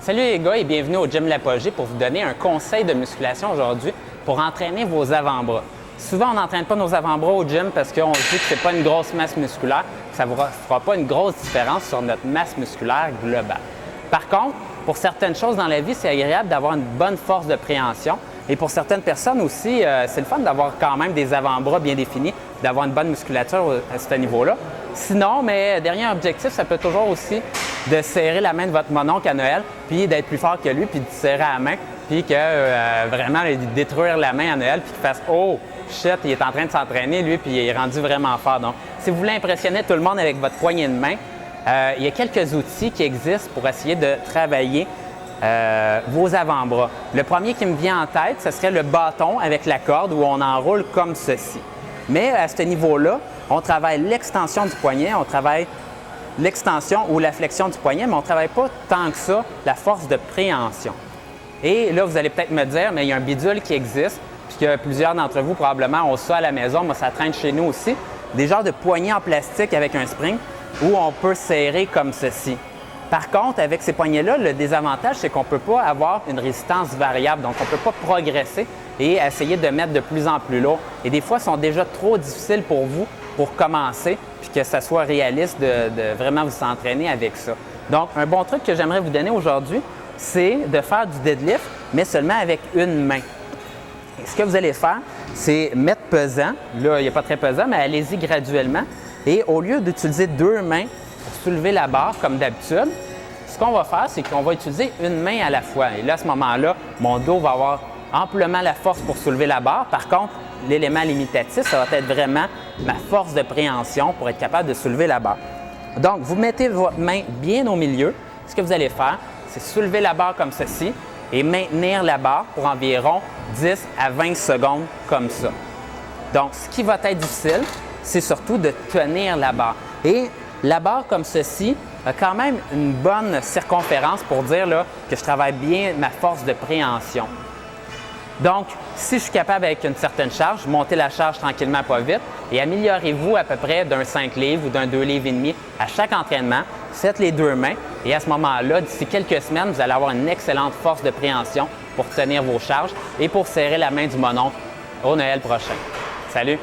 Salut les gars et bienvenue au Gym L'Apogée pour vous donner un conseil de musculation aujourd'hui pour entraîner vos avant-bras. Souvent, on n'entraîne pas nos avant-bras au gym parce qu'on se dit que ce n'est pas une grosse masse musculaire, ça ne fera pas une grosse différence sur notre masse musculaire globale. Par contre, pour certaines choses dans la vie, c'est agréable d'avoir une bonne force de préhension. Et pour certaines personnes aussi, c'est le fun d'avoir quand même des avant-bras bien définis, d'avoir une bonne musculature à ce niveau-là. Sinon, mais dernier objectif, ça peut toujours aussi de serrer la main de votre mononcle à Noël, puis d'être plus fort que lui, puis de serrer à la main, puis que vraiment détruire la main à Noël, puis qu'il fasse « Oh, shit, il est en train de s'entraîner, lui, puis il est rendu vraiment fort. » Donc, si vous voulez impressionner tout le monde avec votre poignée de main, il y a quelques outils qui existent pour essayer de travailler vos avant-bras. Le premier qui me vient en tête, ce serait le bâton avec la corde où on enroule comme ceci. Mais à ce niveau-là, on travaille l'extension du poignet, on travaille l'extension ou la flexion du poignet, mais on ne travaille pas tant que ça la force de préhension. Et là, vous allez peut-être me dire, mais il y a un bidule qui existe, puisque plusieurs d'entre vous probablement ont ça à la maison, moi ça traîne chez nous aussi, des genres de poignées en plastique avec un spring où on peut serrer comme ceci. Par contre, avec ces poignées-là, le désavantage, c'est qu'on ne peut pas avoir une résistance variable, donc on ne peut pas progresser et essayer de mettre de plus en plus lourd. Et des fois, ils sont déjà trop difficiles pour vous pour commencer, puis que ça soit réaliste de vraiment vous entraîner avec ça. Donc, un bon truc que j'aimerais vous donner aujourd'hui, c'est de faire du deadlift, mais seulement avec une main. Et ce que vous allez faire, c'est mettre pesant. Là, il n'est pas très pesant, mais allez-y graduellement. Et au lieu d'utiliser deux mains pour soulever la barre comme d'habitude, ce qu'on va faire, c'est qu'on va utiliser une main à la fois. Et là, à ce moment-là, mon dos va avoir amplement la force pour soulever la barre. Par contre, l'élément limitatif, ça va être vraiment ma force de préhension pour être capable de soulever la barre. Donc, vous mettez votre main bien au milieu. Ce que vous allez faire, c'est soulever la barre comme ceci et maintenir la barre pour environ 10 à 20 secondes comme ça. Donc, ce qui va être difficile, c'est surtout de tenir la barre. Et la barre comme ceci a quand même une bonne circonférence pour dire là, que je travaille bien ma force de préhension. Donc, si je suis capable avec une certaine charge, montez la charge tranquillement, pas vite, et améliorez-vous à peu près d'un 5 livres ou d'un 2 livres et demi à chaque entraînement. Faites les deux mains et à ce moment-là, d'ici quelques semaines, vous allez avoir une excellente force de préhension pour tenir vos charges et pour serrer la main du mononcle au Noël prochain. Salut!